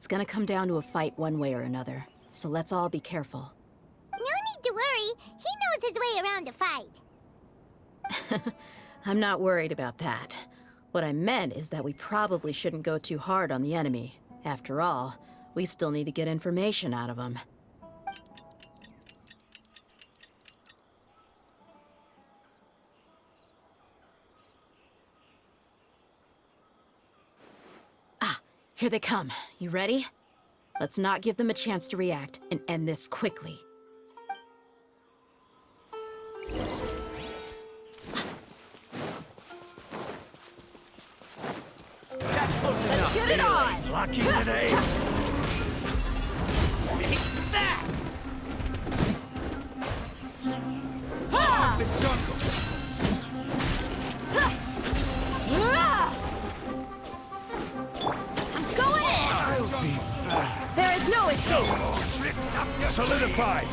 It's gonna come down to a fight one way or another, so let's all be careful. No need to worry. He knows his way around a fight. I'm not worried about that. What I meant is that we probably shouldn't go too hard on the enemy. After all, we still need to get information out of them. Ah, here they come. You ready? Let's not give them a chance to react and end this quickly. Let's get it on! Lucky today. Take that! Ha! The jungle. I'm going in! I'll be back. There is no escape! More tricks up your solidify.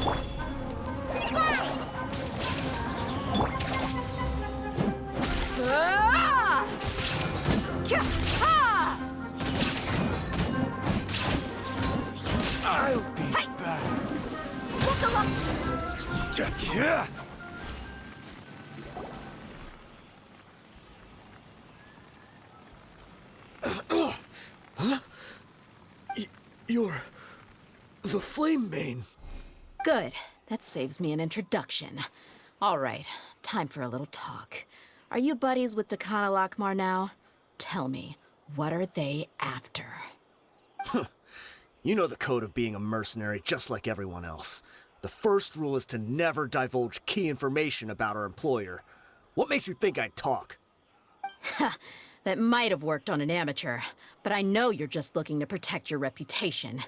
I'll be back. Check here. You're the Flame Mane. Good. That saves me an introduction. All right, time for a little talk. Are you buddies with Dakana Lakmar now? Tell me, what are they after? You know the code of being a mercenary just like everyone else. The first rule is to never divulge key information about our employer. What makes you think I'd talk? That might have worked on an amateur, but I know you're just looking to protect your reputation.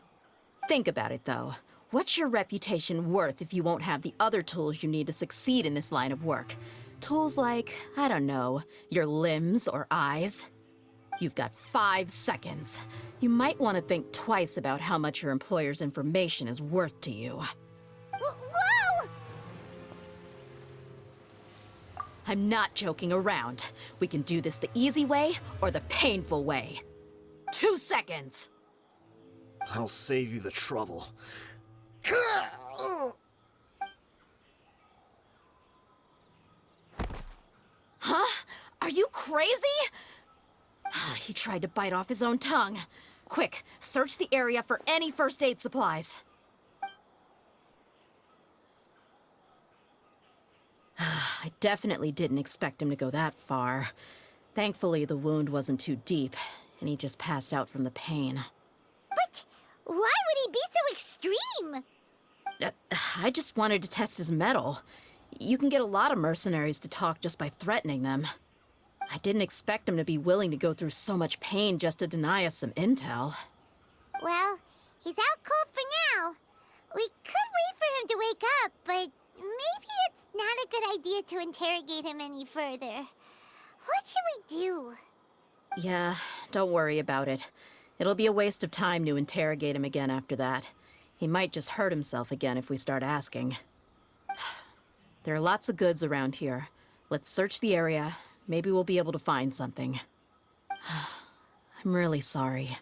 Think about it, though. What's your reputation worth if you won't have the other tools you need to succeed in this line of work? Tools like, I don't know, your limbs or eyes? You've got 5 seconds. You might want to think twice about how much your employer's information is worth to you. Whoa! I'm not joking around. We can do this the easy way or the painful way. 2 seconds! I'll save you the trouble. Huh? Are you crazy? He tried to bite off his own tongue. Quick, search the area for any first aid supplies. I definitely didn't expect him to go that far. Thankfully, the wound wasn't too deep, and he just passed out from the pain. But why would he be so extreme? I just wanted to test his mettle. You can get a lot of mercenaries to talk just by threatening them. I didn't expect him to be willing to go through so much pain just to deny us some intel. Well, he's out cold for now. We could wait for him to wake up, but maybe it's not a good idea to interrogate him any further. What should we do? Yeah, don't worry about it. It'll be a waste of time to interrogate him again after that. He might just hurt himself again if we start asking. There are lots of goods around here. Let's search the area. Maybe we'll be able to find something. I'm really sorry.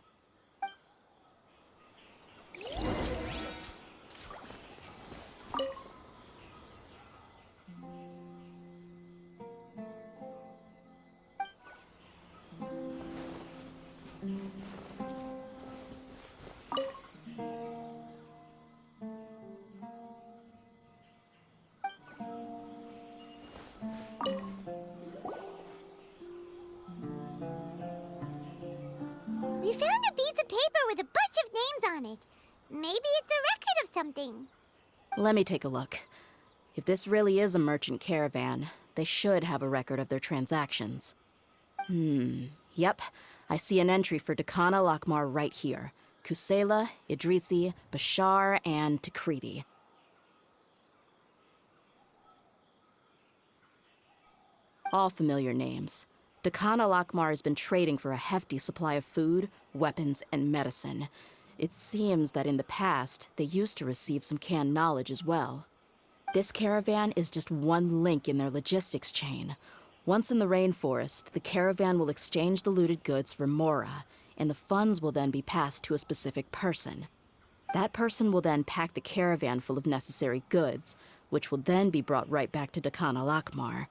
We found a piece of paper with a bunch of names on it. Maybe it's a record of something. Let me take a look. If this really is a merchant caravan, they should have a record of their transactions. Yep. I see an entry for Dakana Lakmar right here. Kusela, Idrisi, Bashar, and Takriti. All familiar names. Dakana Lakmar has been trading for a hefty supply of food, weapons, and medicine. It seems that in the past, they used to receive some canned knowledge as well. This caravan is just one link in their logistics chain. Once in the rainforest, the caravan will exchange the looted goods for mora, and the funds will then be passed to a specific person. That person will then pack the caravan full of necessary goods, which will then be brought right back to Dakan al-Akmar.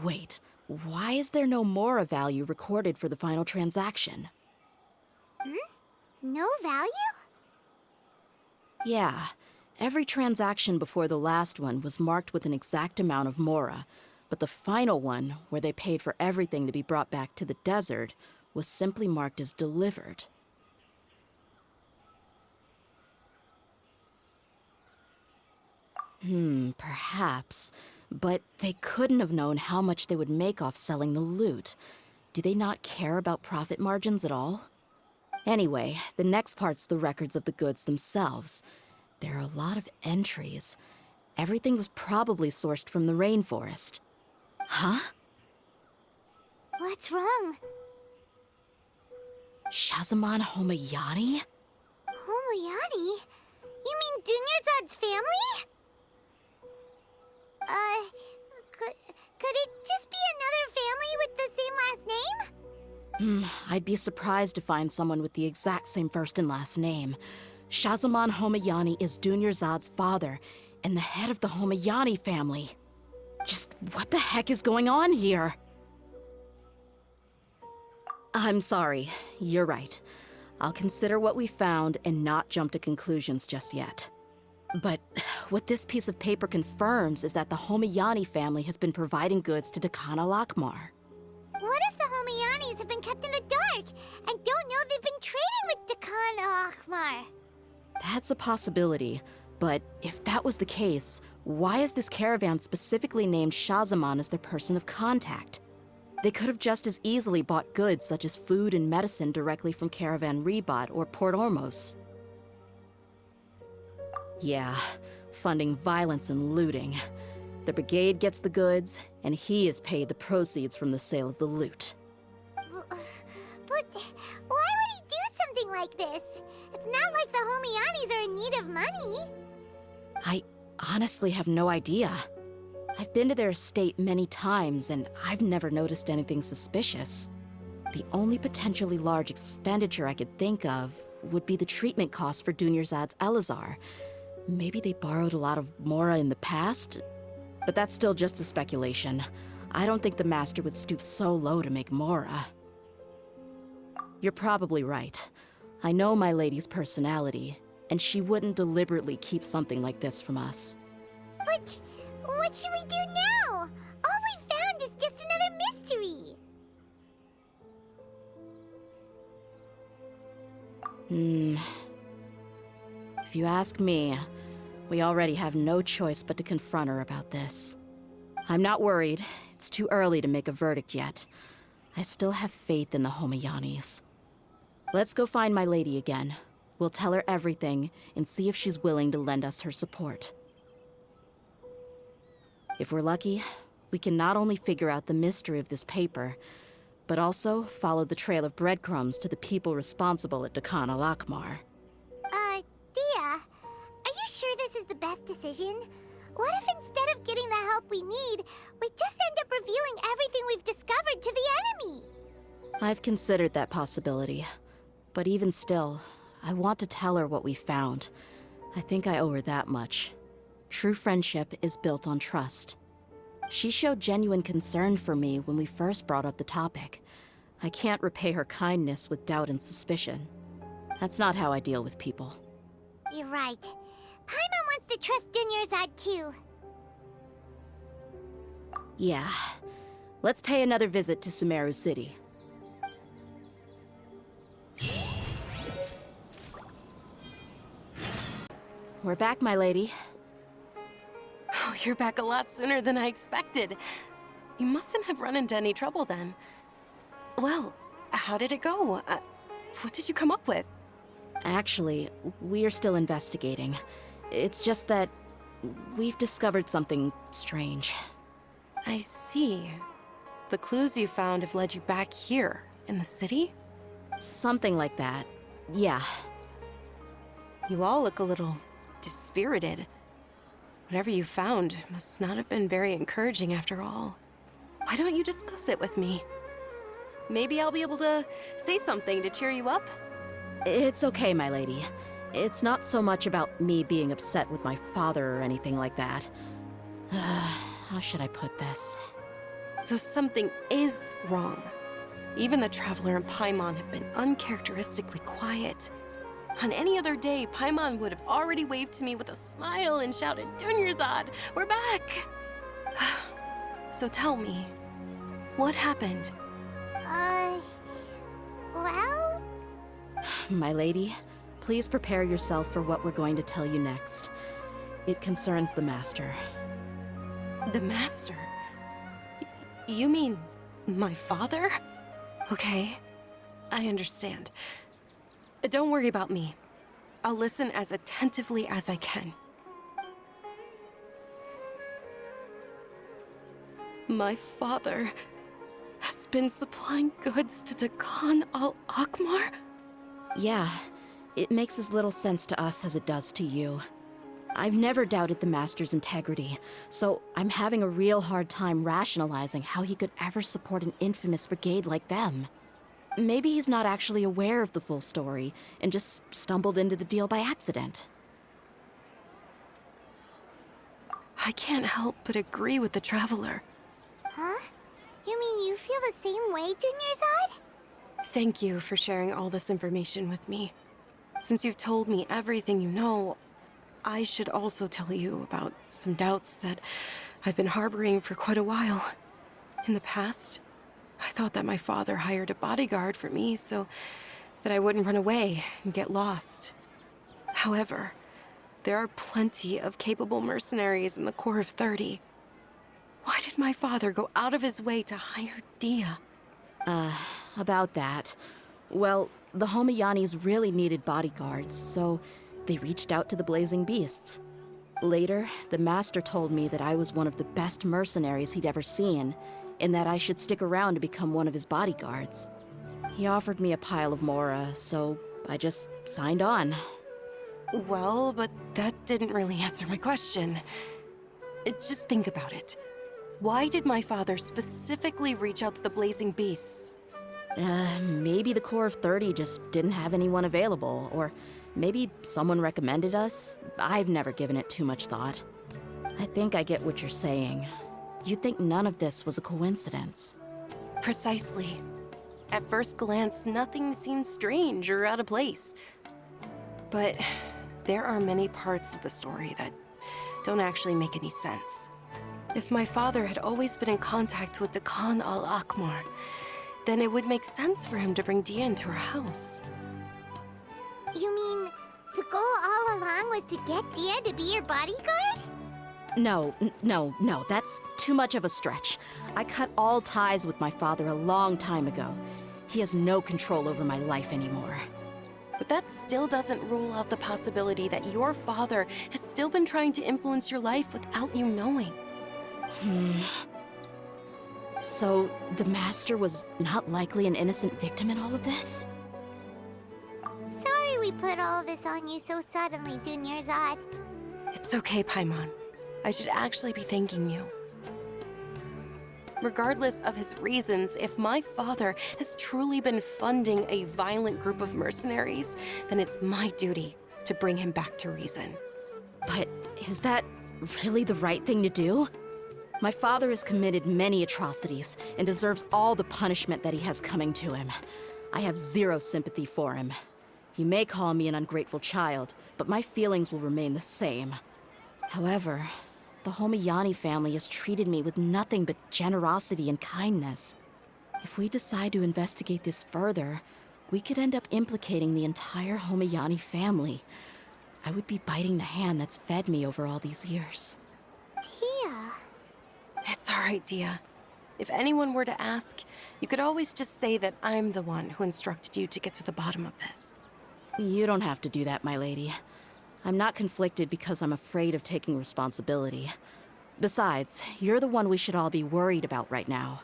Wait, why is there no Mora value recorded for the final transaction? No value? Yeah, every transaction before the last one was marked with an exact amount of Mora, but the final one, where they paid for everything to be brought back to the desert, was simply marked as delivered. Perhaps. But they couldn't have known how much they would make off selling the loot. Do they not care about profit margins at all? Anyway, the next part's the records of the goods themselves. There are a lot of entries. Everything was probably sourced from the rainforest. Huh? What's wrong? Shazamon Homayani? Homoyani? You mean Dunyarzad's family? Could it just be another family with the same last name? I'd be surprised to find someone with the exact same first and last name. Shazamon Homayani is Dunyarzad's father, and the head of the Homayani family. Just what the heck is going on here? I'm sorry, you're right. I'll consider what we found and not jump to conclusions just yet. But what this piece of paper confirms is that the Homayani family has been providing goods to Dakan al-Akmar. What if the Homayanis have been kept in the dark and don't know they've been trading with Dakan al-Akmar? That's a possibility, but if that was the case, why is this caravan specifically named Shazamon as their person of contact? They could have just as easily bought goods such as food and medicine directly from Caravan Rebot or Port Ormos. Yeah, funding violence and looting. The brigade gets the goods, and he is paid the proceeds from the sale of the loot. But why would he do something like this? It's not like the Homayanis are in need of money. I honestly have no idea. I've been to their estate many times, and I've never noticed anything suspicious. The only potentially large expenditure I could think of would be the treatment costs for Dunyarzad's Elazar. Maybe they borrowed a lot of Mora in the past? But that's still just a speculation. I don't think the Master would stoop so low to make Mora. You're probably right. I know my lady's personality, and she wouldn't deliberately keep something like this from us. But what should we do now? All we found is just another mystery. If you ask me, we already have no choice but to confront her about this. I'm not worried. It's too early to make a verdict yet. I still have faith in the Homayanis. Let's go find my lady again. We'll tell her everything and see if she's willing to lend us her support. If we're lucky, we can not only figure out the mystery of this paper, but also follow the trail of breadcrumbs to the people responsible at Dakan al-Akmar. Dia, are you sure this is the best decision? What if instead of getting the help we need, we just end up revealing everything we've discovered to the enemy? I've considered that possibility. But even still, I want to tell her what we found. I think I owe her that much. True friendship is built on trust. She showed genuine concern for me when we first brought up the topic. I can't repay her kindness with doubt and suspicion. That's not how I deal with people. You're right. Paimon wants to trust Dunyarzad too. Yeah. Let's pay another visit to Sumeru City. We're back, my lady. Oh, you're back a lot sooner than I expected. You mustn't have run into any trouble then. Well, how did it go? What did you come up with? Actually, we're still investigating. It's just that we've discovered something strange. I see. The clues you found have led you back here, in the city? Something like that. Yeah. You all look a little dispirited. Whatever you found must not have been very encouraging after all. Why don't you discuss it with me? Maybe I'll be able to say something to cheer you up. It's okay, my lady. It's not so much about me being upset with my father or anything like that. How should I put this? So something is wrong. Even the Traveler and Paimon have been uncharacteristically quiet. On any other day, Paimon would have already waved to me with a smile and shouted, Dunyarzad, we're back! So tell me, what happened? Well? My lady, please prepare yourself for what we're going to tell you next. It concerns the Master. The Master? You mean my father? Okay, I understand. Don't worry about me. I'll listen as attentively as I can. My father has been supplying goods to Dakan al-Akmar? Yeah, it makes as little sense to us as it does to you. I've never doubted the Master's integrity, so I'm having a real hard time rationalizing how he could ever support an infamous brigade like them. Maybe he's not actually aware of the full story and just stumbled into the deal by accident. I can't help but agree with the Traveler. Huh? You mean you feel the same way, Dunyarzad? Thank you for sharing all this information with me. Since you've told me everything you know, I should also tell you about some doubts that I've been harboring for quite a while. In the past, I thought that my father hired a bodyguard for me so that I wouldn't run away and get lost. However, there are plenty of capable mercenaries in the Corps of 30. Why did my father go out of his way to hire Dia? About that. Well, the Homiyanis really needed bodyguards, so they reached out to the Blazing Beasts. Later, the Master told me that I was one of the best mercenaries he'd ever seen, and that I should stick around to become one of his bodyguards. He offered me a pile of Mora, so I just signed on. Well, but that didn't really answer my question. Just think about it. Why did my father specifically reach out to the Blazing Beasts? Maybe the Corps of 30 just didn't have anyone available, or maybe someone recommended us. I've never given it too much thought. I think I get what you're saying. You'd think none of this was a coincidence. Precisely. At first glance, nothing seems strange or out of place. But there are many parts of the story that don't actually make any sense. If my father had always been in contact with Dakan al-Akmar, then it would make sense for him to bring Dia into our house. You mean the goal all along was to get Dia to be your bodyguard? No, that's too much of a stretch. I cut all ties with my father a long time ago. He has no control over my life anymore. But that still doesn't rule out the possibility that your father has still been trying to influence your life without you knowing. So, the Master was not likely an innocent victim in all of this? Sorry we put all of this on you so suddenly, Dunyarzad. It's okay, Paimon. I should actually be thanking you. Regardless of his reasons, if my father has truly been funding a violent group of mercenaries, then it's my duty to bring him back to reason. But is that really the right thing to do? My father has committed many atrocities and deserves all the punishment that he has coming to him. I have zero sympathy for him. You may call me an ungrateful child, but my feelings will remain the same. However, the Homiyani family has treated me with nothing but generosity and kindness. If we decide to investigate this further, we could end up implicating the entire Homiyani family. I would be biting the hand that's fed me over all these years. Dia. It's all right, Dia. If anyone were to ask, you could always just say that I'm the one who instructed you to get to the bottom of this. You don't have to do that, my lady. I'm not conflicted because I'm afraid of taking responsibility. Besides, you're the one we should all be worried about right now.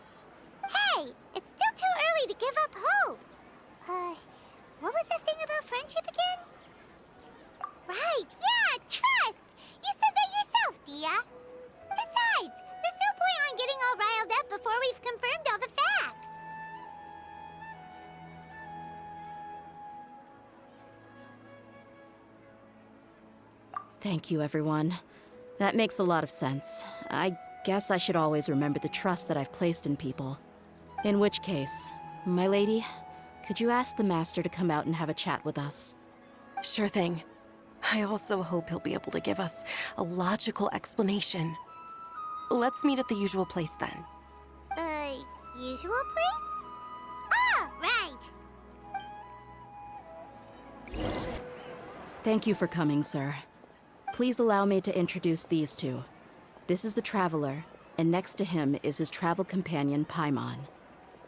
Hey! It's still too early to give up hope! What was the thing about friendship again? Right, yeah, trust! You said that yourself, Dia! Besides, there's no point on getting all riled up before we've confirmed all the facts! Thank you, everyone. That makes a lot of sense. I guess I should always remember the trust that I've placed in people. In which case, my lady, could you ask the Master to come out and have a chat with us? Sure thing. I also hope he'll be able to give us a logical explanation. Let's meet at the usual place then. Usual place? Ah, right. Thank you for coming, sir. Please allow me to introduce these two. This is the Traveler, and next to him is his travel companion, Paimon.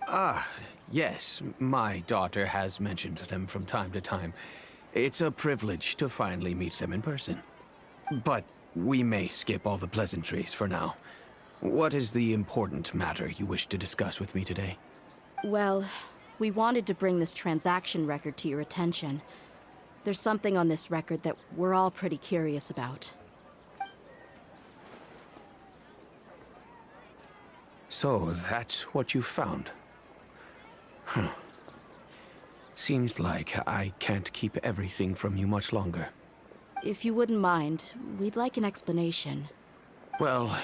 Ah, yes. My daughter has mentioned them from time to time. It's a privilege to finally meet them in person. But we may skip all the pleasantries for now. What is the important matter you wish to discuss with me today? Well, we wanted to bring this transaction record to your attention. There's something on this record that we're all pretty curious about. So, that's what you found? Huh. Seems like I can't keep everything from you much longer. If you wouldn't mind, we'd like an explanation. Well,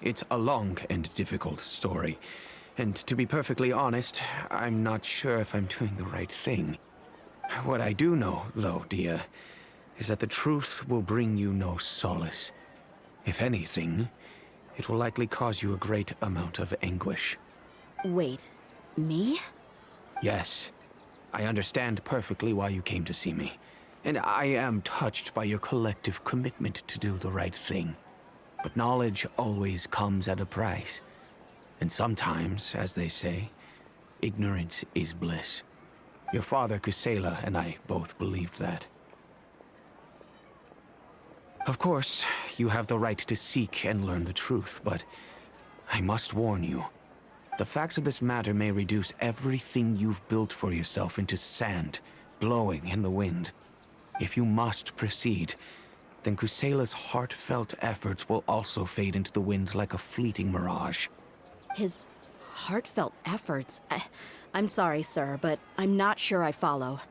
it's a long and difficult story. And to be perfectly honest, I'm not sure if I'm doing the right thing. What I do know, though, dear, is that the truth will bring you no solace. If anything, it will likely cause you a great amount of anguish. Wait, me? Yes, I understand perfectly why you came to see me. And I am touched by your collective commitment to do the right thing. But knowledge always comes at a price. And sometimes, as they say, ignorance is bliss. Your father, Kusela, and I both believed that. Of course, you have the right to seek and learn the truth, but I must warn you. The facts of this matter may reduce everything you've built for yourself into sand, blowing in the wind. If you must proceed, then Kusela's heartfelt efforts will also fade into the wind like a fleeting mirage. His heartfelt efforts? I'm sorry, sir, but I'm not sure I follow.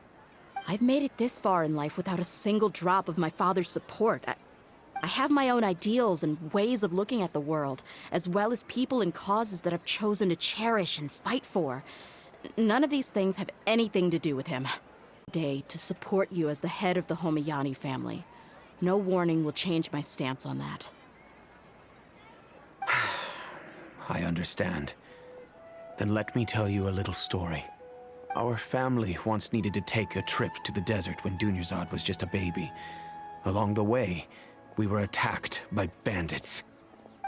I've made it this far in life without a single drop of my father's support. I have my own ideals and ways of looking at the world, as well as people and causes that I've chosen to cherish and fight for. None of these things have anything to do with him. Day to support you as the head of the Homiyani family. No warning will change my stance on that. I understand. Then let me tell you a little story. Our family once needed to take a trip to the desert when Dunyarzad was just a baby. Along the way, we were attacked by bandits.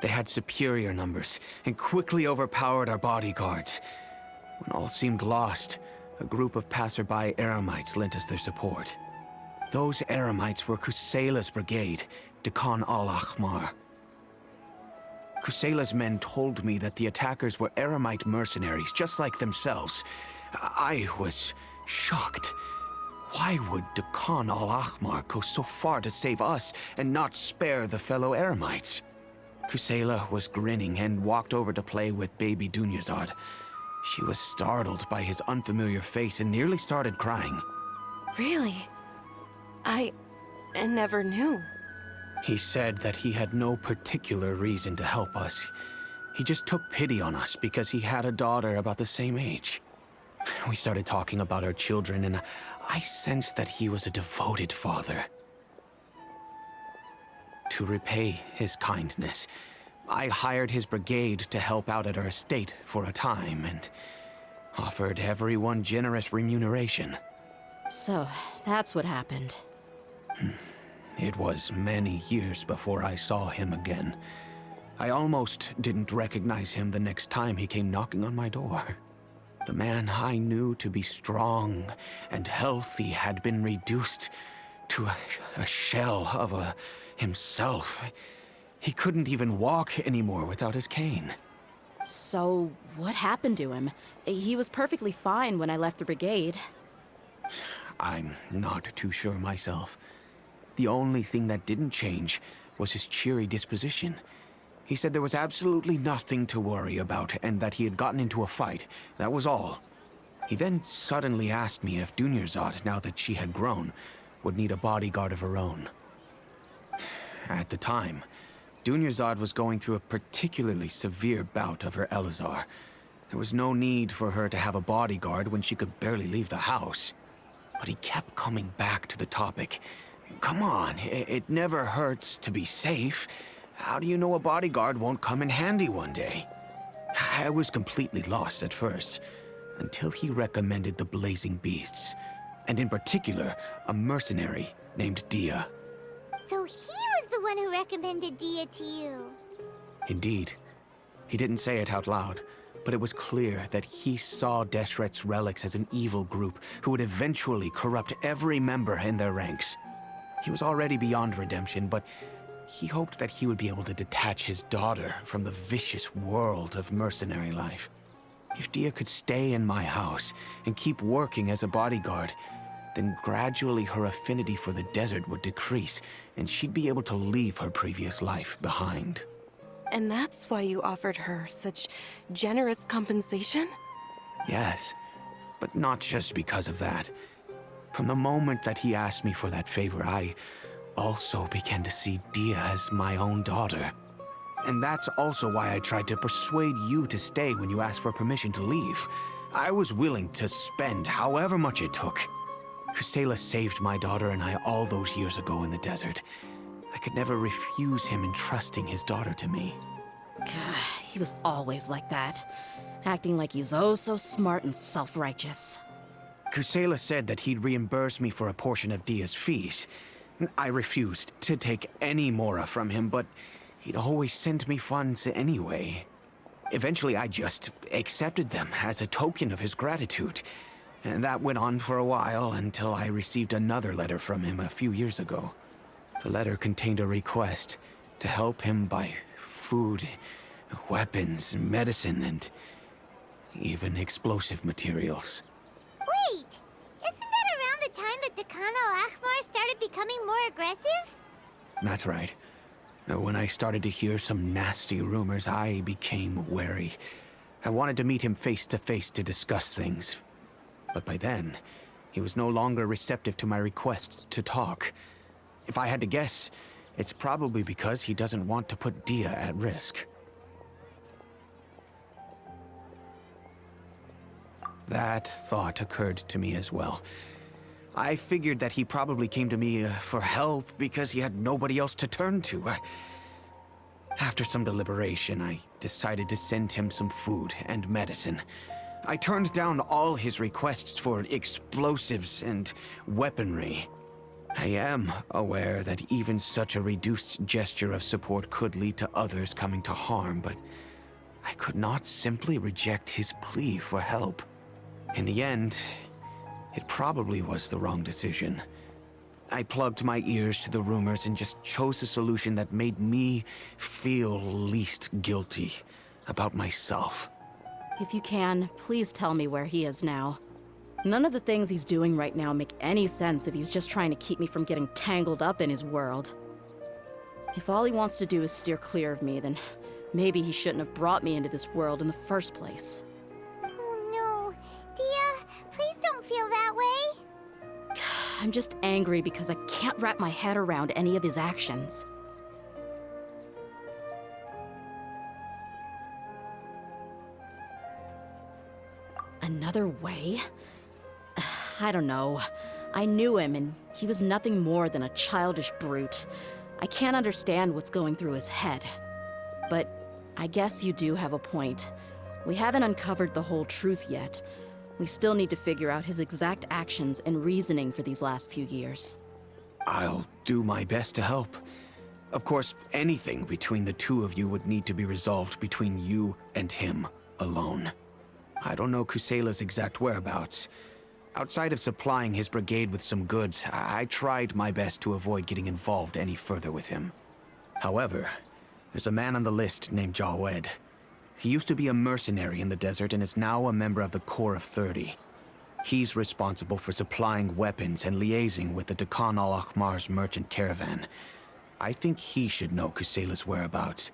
They had superior numbers and quickly overpowered our bodyguards. When all seemed lost, a group of passerby Eremites lent us their support. Those Eremites were Kusela's brigade, Dekan al-Ahmar. Kusela's men told me that the attackers were Eremite mercenaries, just like themselves. I was shocked. Why would Dekan al-Ahmar go so far to save us and not spare the fellow Eremites? Kusela was grinning and walked over to play with baby Dunyarzad. She was startled by his unfamiliar face and nearly started crying. Really? I never knew. He said that he had no particular reason to help us. He just took pity on us because he had a daughter about the same age. We started talking about our children, and I sensed that he was a devoted father. To repay his kindness, I hired his brigade to help out at our estate for a time, and offered everyone generous remuneration. So, that's what happened. It was many years before I saw him again. I almost didn't recognize him the next time he came knocking on my door. The man I knew to be strong and healthy had been reduced to a shell of himself. He couldn't even walk anymore without his cane. So, what happened to him? He was perfectly fine when I left the brigade. I'm not too sure myself. The only thing that didn't change was his cheery disposition. He said there was absolutely nothing to worry about and that he had gotten into a fight. That was all. He then suddenly asked me if Dunyarzad, now that she had grown, would need a bodyguard of her own. at the time, Dunyarzad was going through a particularly severe bout of her Elazar. There was no need for her to have a bodyguard when she could barely leave the house. But he kept coming back to the topic. Come on, it never hurts to be safe. How do you know a bodyguard won't come in handy one day? I was completely lost at first, until he recommended the Blazing Beasts, and in particular, a mercenary named Dia. So he was the one who recommended Dia to you. Indeed. He didn't say it out loud, but it was clear that he saw Deshret's relics as an evil group who would eventually corrupt every member in their ranks. He was already beyond redemption, but he hoped that he would be able to detach his daughter from the vicious world of mercenary life. If Dia could stay in my house and keep working as a bodyguard, then gradually her affinity for the desert would decrease, and she'd be able to leave her previous life behind. And that's why you offered her such generous compensation? Yes, but not just because of that. From the moment that he asked me for that favor, I also began to see Dia as my own daughter. And that's also why I tried to persuade you to stay when you asked for permission to leave. I was willing to spend however much it took. Kusela saved my daughter and I all those years ago in the desert. I could never refuse him entrusting his daughter to me. He was always like that, acting like he's oh so smart and self-righteous. Kusela said that he'd reimburse me for a portion of Dia's fees. I refused to take any mora from him, but he'd always send me funds anyway. Eventually, I just accepted them as a token of his gratitude. And that went on for a while until I received another letter from him a few years ago. The letter contained a request to help him buy food, weapons, medicine, and even explosive materials. Wait! Isn't that around the time that Dakan al-Ahmar started becoming more aggressive? That's right. When I started to hear some nasty rumors, I became wary. I wanted to meet him face to face to discuss things. But by then, he was no longer receptive to my requests to talk. If I had to guess, it's probably because he doesn't want to put Dia at risk. That thought occurred to me as well. I figured that he probably came to me for help because he had nobody else to turn to. After some deliberation, I decided to send him some food and medicine. I turned down all his requests for explosives and weaponry. I am aware that even such a reduced gesture of support could lead to others coming to harm, but I could not simply reject his plea for help. In the end, it probably was the wrong decision. I plugged my ears to the rumors and just chose a solution that made me feel least guilty about myself. If you can, please tell me where he is now. None of the things he's doing right now make any sense if he's just trying to keep me from getting tangled up in his world. If all he wants to do is steer clear of me, then maybe he shouldn't have brought me into this world in the first place. Oh no. Dia, please don't feel that way. I'm just angry because I can't wrap my head around any of his actions. Another way? I don't know. I knew him, and he was nothing more than a childish brute. I can't understand what's going through his head. But I guess you do have a point. We haven't uncovered the whole truth yet. We still need to figure out his exact actions and reasoning for these last few years. I'll do my best to help. Of course, anything between the two of you would need to be resolved between you and him alone. I don't know Kusela's exact whereabouts. Outside of supplying his brigade with some goods, I tried my best to avoid getting involved any further with him. However, there's a man on the list named Jawed. He used to be a mercenary in the desert and is now a member of the Corps of 30. He's responsible for supplying weapons and liaising with the Dakan al-Ahmar's merchant caravan. I think he should know Kusela's whereabouts.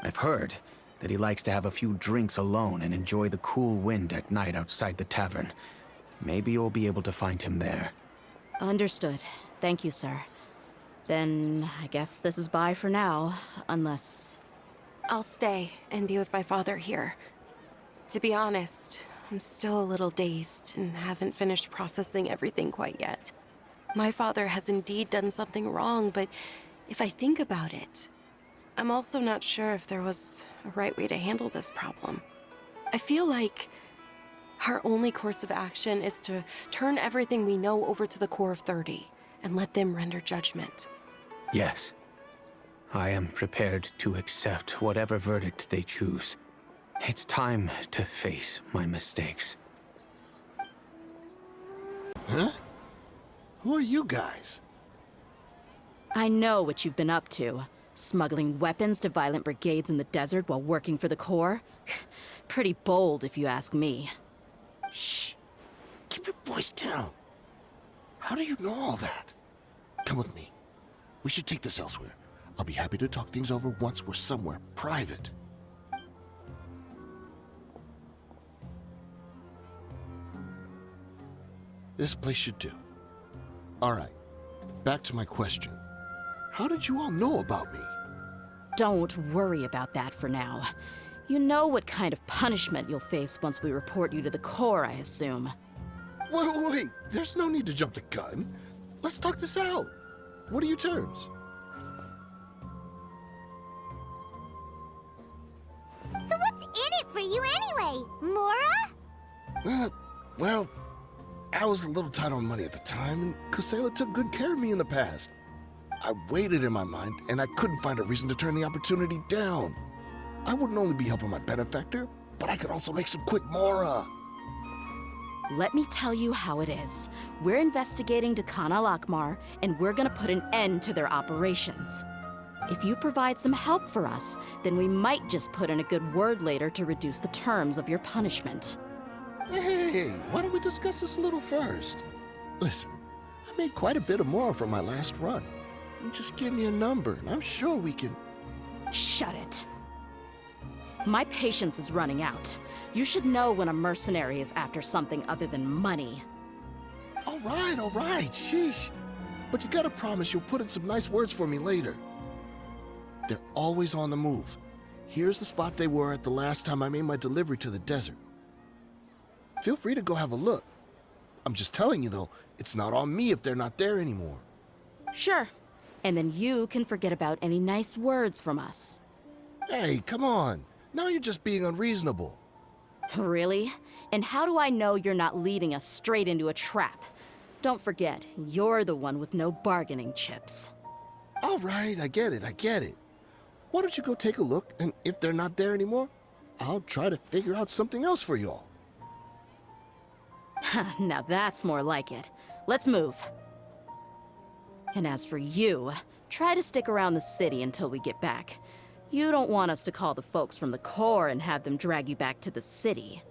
I've heard that he likes to have a few drinks alone and enjoy the cool wind at night outside the tavern. Maybe you'll be able to find him there. Understood. Thank you, sir. Then I guess this is bye for now, unless... I'll stay and be with my father here. To be honest, I'm still a little dazed and haven't finished processing everything quite yet. My father has indeed done something wrong, but if I think about it, I'm also not sure if there was a right way to handle this problem. I feel like our only course of action is to turn everything we know over to the core of 30 and let them render judgment. Yes. I am prepared to accept whatever verdict they choose. It's time to face my mistakes. Huh? Who are you guys? I know what you've been up to. Smuggling weapons to violent brigades in the desert while working for the Corps? Pretty bold, if you ask me. Shh. Keep your voice down. How do you know all that? Come with me. We should take this elsewhere. I'll be happy to talk things over once we're somewhere private. This place should do. All right. Back to my question. How did you all know about me? Don't worry about that for now. You know what kind of punishment you'll face once we report you to the Corps, I assume. Wait. There's no need to jump the gun. Let's talk this out. What are your terms? So what's in it for you anyway, Mora? Well, I was a little tight on money at the time, and Kusela took good care of me in the past. I weighed it in my mind, and I couldn't find a reason to turn the opportunity down. I wouldn't only be helping my benefactor, but I could also make some quick Mora. Let me tell you how it is. We're investigating Dakan al-Akmar, and we're gonna put an end to their operations. If you provide some help for us, then we might just put in a good word later to reduce the terms of your punishment. Hey, why don't we discuss this a little first? Listen, I made quite a bit of Mora from my last run. You just give me a number, and I'm sure we can... Shut it. My patience is running out. You should know when a mercenary is after something other than money. All right, sheesh. But you gotta promise you'll put in some nice words for me later. They're always on the move. Here's the spot they were at the last time I made my delivery to the desert. Feel free to go have a look. I'm just telling you, though, it's not on me if they're not there anymore. Sure. And then you can forget about any nice words from us. Hey, come on. Now you're just being unreasonable. Really? And how do I know you're not leading us straight into a trap? Don't forget, you're the one with no bargaining chips. All right, I get it. Why don't you go take a look, and if they're not there anymore, I'll try to figure out something else for y'all. Now that's more like it. Let's move. And as for you, try to stick around the city until we get back. You don't want us to call the folks from the Corps and have them drag you back to the city.